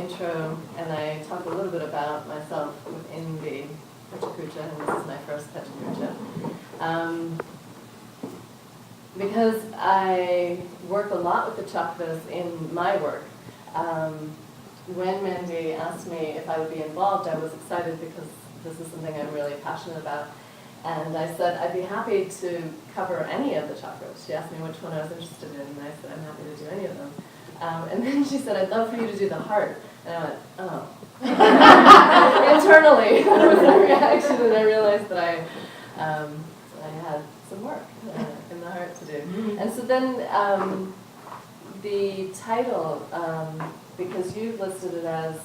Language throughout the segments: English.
intro and I talk a little bit about myself within the Pecha Kucha, and this is my first Pecha Kucha. Because I work a lot with the chakras in my work, when Mandi asked me if I would be involved, I was excited because this is something I'm really passionate about. And I said I'd be happy to cover any of the chakras. She asked me which one I was interested in, and I said I'm happy to do any of them. And then she said, I'd love for you to do the heart. And I went, oh. Internally, there was a reaction, and I realized that I had some work in the heart to do. And so then the title, because you've listed it as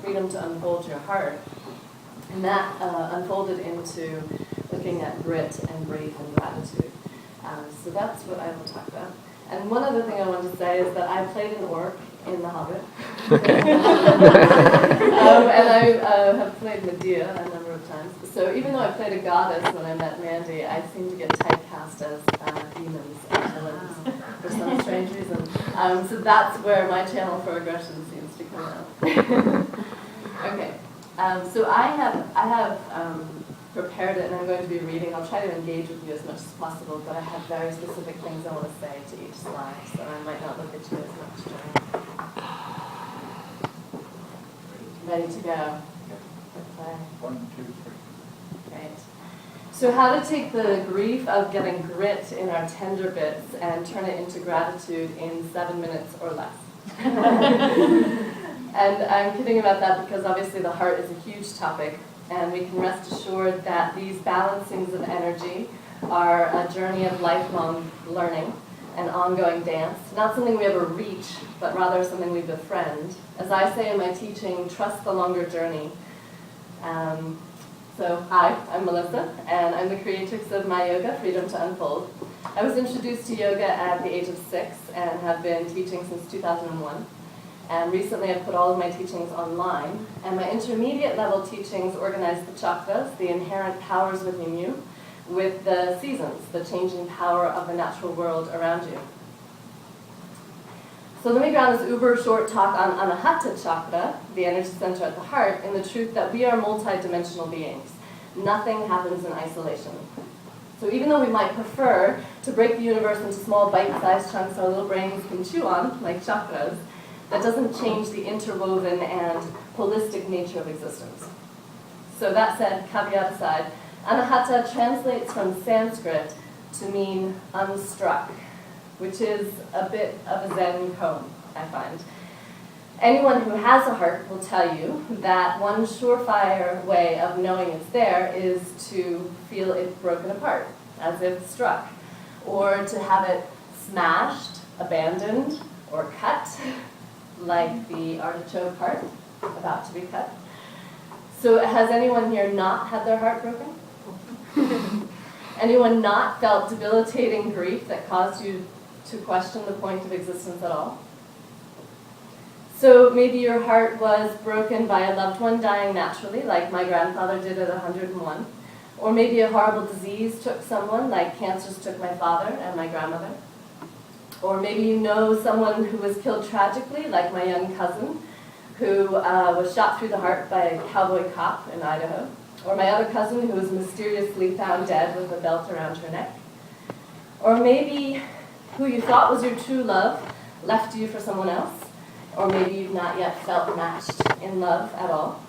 Freedom to Unfold Your Heart, and that unfolded into looking at grit and grief and gratitude. So that's what I will talk about. And one other thing I wanted to say is that I played an orc in The Hobbit. And I have played Medea a number of times. So even though I played a goddess when I met Mandi, I seem to get typecast as demons and villains for some strange reason. So that's where my channel for aggression seems to come out. Okay. So I have prepared it, and I'm going to be reading. I'll try to engage with you as much as possible, but I have very specific things I want to say to each slide, so I might not look at you as much. Ready to go? Okay. 1, 2, 3. Great. So how to take the grief of getting grit in our tender bits and turn it into gratitude in 7 minutes or less. And I'm kidding about that because obviously the heart is a huge topic, and we can rest assured that these balancings of energy are a journey of lifelong learning and ongoing dance. Not something we ever reach, but rather something we befriend. As I say in my teaching, trust the longer journey. So hi, I'm Melissa, and I'm the creatrix of MYOGA, Freedom to Unfold. I was introduced to yoga at the age of 6 and have been teaching since 2001. And recently I've put all of my teachings online, and my intermediate level teachings organize the chakras, the inherent powers within you, with the seasons, the changing power of the natural world around you. So let me ground this uber short talk on Anahata chakra, the energy center at the heart, in the truth that we are multidimensional beings. Nothing happens in isolation. So even though we might prefer to break the universe into small bite-sized chunks our little brains can chew on, like chakras, that doesn't change the interwoven and holistic nature of existence. So that said, caveat aside, Anahata translates from Sanskrit to mean unstruck, which is a bit of a Zen koan, I find. Anyone who has a heart will tell you that one surefire way of knowing it's there is to feel it broken apart, as if struck, or to have it smashed, abandoned, or cut, like the artichoke heart about to be cut. So has anyone here not had their heart broken? Anyone not felt debilitating grief that caused you to question the point of existence at all? So maybe your heart was broken by a loved one dying naturally, like my grandfather did at 101. Or maybe a horrible disease took someone, like cancers took my father and my grandmother. Or maybe you know someone who was killed tragically, like my young cousin, who was shot through the heart by a cowboy cop in Idaho. Or my other cousin who was mysteriously found dead with a belt around her neck. Or maybe who you thought was your true love left you for someone else. Or maybe you've not yet felt matched in love at all.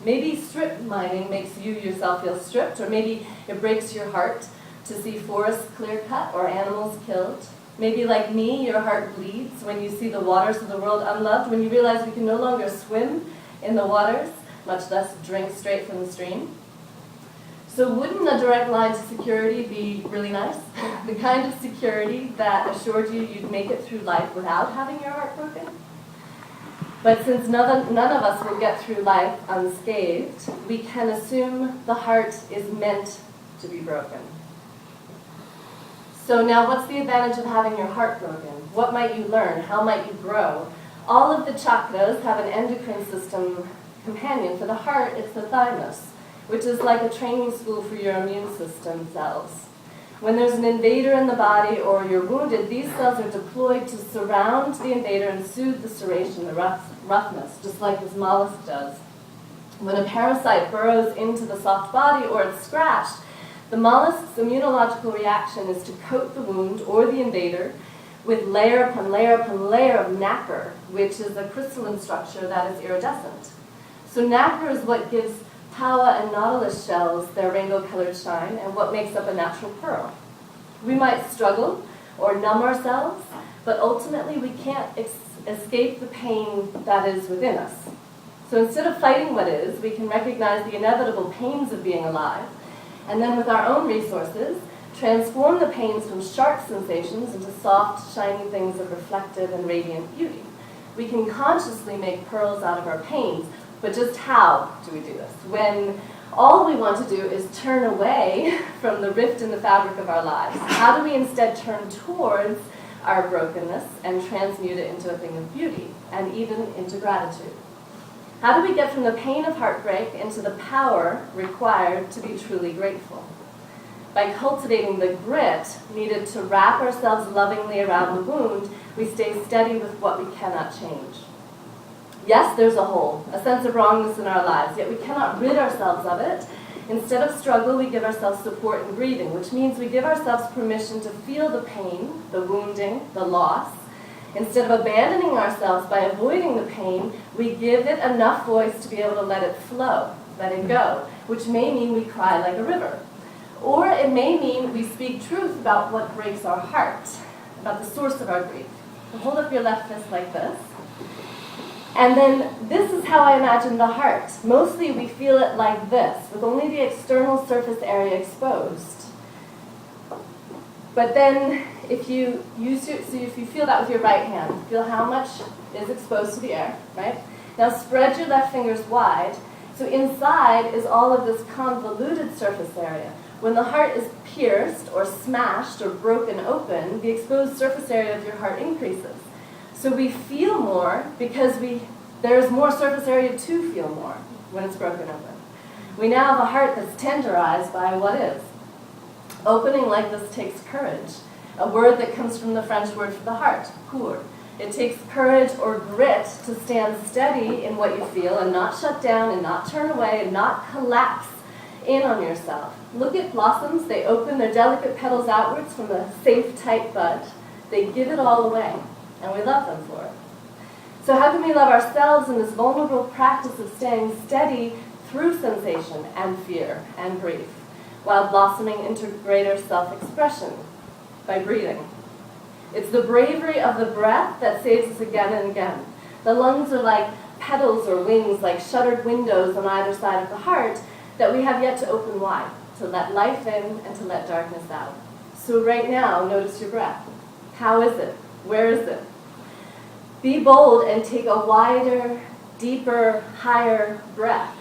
Maybe strip mining makes you yourself feel stripped, or maybe it breaks your heart to see forests clear-cut or animals killed. Maybe like me, your heart bleeds when you see the waters of the world unloved, when you realize we can no longer swim in the waters, much less drink straight from the stream. So wouldn't a direct line to security be really nice? The kind of security that assured you you'd make it through life without having your heart broken? But since none of us will get through life unscathed, we can assume the heart is meant to be broken. So now what's the advantage of having your heart broken? What might you learn? How might you grow? All of the chakras have an endocrine system companion. For the heart, it's the thymus, which is like a training school for your immune system cells. When there's an invader in the body or you're wounded, these cells are deployed to surround the invader and soothe the serration, the roughness, just like this mollusk does. When a parasite burrows into the soft body or it's scratched, the mollusk's immunological reaction is to coat the wound or the invader with layer upon layer upon layer of nacre, which is a crystalline structure that is iridescent. So nacre is what gives Tawa and nautilus shells their rainbow-colored shine and what makes up a natural pearl. We might struggle or numb ourselves, but ultimately we can't escape the pain that is within us. So instead of fighting what is, we can recognize the inevitable pains of being alive, and then with our own resources, transform the pains from sharp sensations into soft, shiny things of reflective and radiant beauty. We can consciously make pearls out of our pains, but just how do we do this? When all we want to do is turn away from the rift in the fabric of our lives, how do we instead turn towards our brokenness and transmute it into a thing of beauty, and even into gratitude? How do we get from the pain of heartbreak into the power required to be truly grateful? By cultivating the grit needed to wrap ourselves lovingly around the wound, we stay steady with what we cannot change. Yes, there's a hole, a sense of wrongness in our lives, yet we cannot rid ourselves of it. Instead of struggle, we give ourselves support and breathing, which means we give ourselves permission to feel the pain, the wounding, the loss. Instead of abandoning ourselves by avoiding the pain, we give it enough voice to be able to let it flow, let it go, which may mean we cry like a river. Or it may mean we speak truth about what breaks our heart, about the source of our grief. So hold up your left fist like this. And then this is how I imagine the heart. Mostly we feel it like this, with only the external surface area exposed. But then if you feel that with your right hand, feel how much is exposed to the air, right? Now spread your left fingers wide. So inside is all of this convoluted surface area. When the heart is pierced or smashed or broken open, the exposed surface area of your heart increases. So we feel more because there's more surface area to feel more when it's broken open. We now have a heart that's tenderized by what is. Opening like this takes courage, a word that comes from the French word for the heart, cour. It takes courage or grit to stand steady in what you feel and not shut down and not turn away and not collapse in on yourself. Look at blossoms. They open their delicate petals outwards from a safe, tight bud. They give it all away, and we love them for it. So how can we love ourselves in this vulnerable practice of staying steady through sensation and fear and grief, while blossoming into greater self-expression by breathing? It's the bravery of the breath that saves us again and again. The lungs are like petals or wings, like shuttered windows on either side of the heart that we have yet to open wide, to let life in and to let darkness out. So right now, notice your breath. How is it? Where is it? Be bold and take a wider, deeper, higher breath.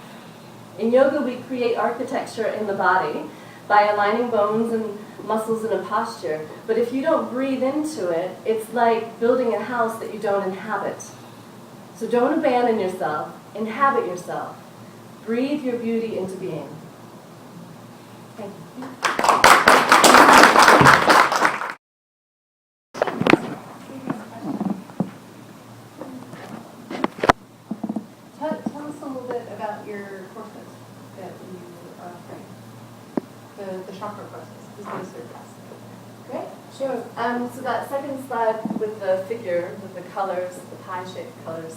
In yoga, we create architecture in the body by aligning bones and muscles in a posture. But if you don't breathe into it, it's like building a house that you don't inhabit. So don't abandon yourself, inhabit yourself. Breathe your beauty into being. Thank you. Tell us a little bit about your courses that you are offering. The chakra process is what is your class. Great, sure. So that second slide with the figure, with the colors, the pie-shaped colors,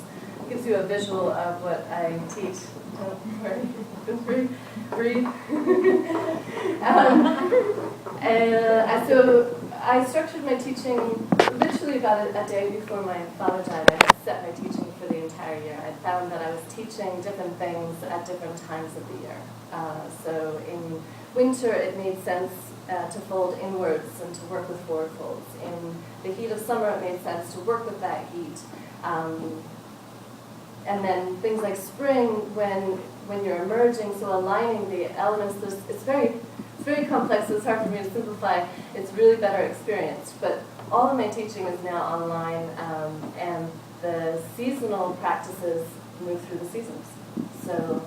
gives you a visual of what I teach. Don't worry, breathe. So I structured my teaching literally about a day before my father died. I had set my teaching for the entire year. I found that I was teaching different things at different times of the year. So in winter, it made sense to fold inwards and to work with forward folds. In the heat of summer, it made sense to work with that heat. And then things like spring, when you're emerging, so aligning the elements, it's very complex, so it's hard for me to simplify. It's really better experienced. But all of my teaching is now online, and the seasonal practices move through the seasons. So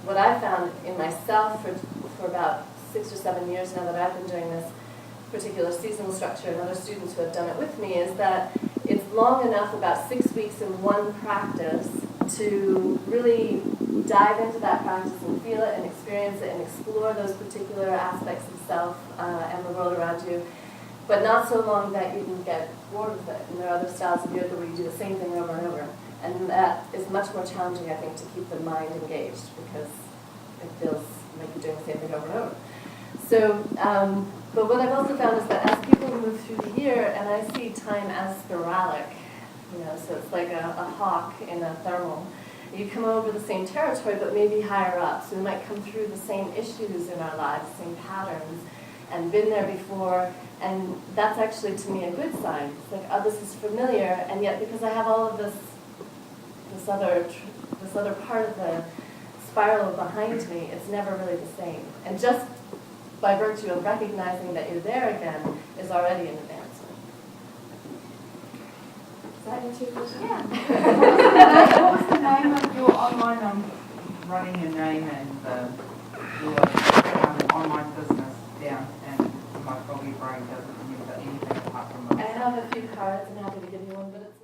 what I found in myself for about 6 or 7 years now that I've been doing this particular seasonal structure, and other students who have done it with me, is that it's long enough, about 6 weeks in one practice, to really dive into that practice and feel it and experience it and explore those particular aspects of self and the world around you, but not so long that you can get bored with it. And there are other styles of yoga where you do the same thing over and over. And that is much more challenging, I think, to keep the mind engaged, because it feels like you're doing the same thing over and over. So, but what I've also found is that as people move through the year, and I see time as spiralic, so it's like a hawk in a thermal. You come over the same territory, but maybe higher up. So we might come through the same issues in our lives, same patterns, and been there before. And that's actually, to me, a good sign. It's like, oh, this is familiar, and yet because I have all of this other part of the spiral behind me, it's never really the same. And just by virtue of recognizing that you're there again is already an advancement. Does that answer your question? Yeah. What was the name of your online? I'm running your name and your online business down, and my foggy brain doesn't remember anything apart from I have a few cards. I'm happy to give you one, but it's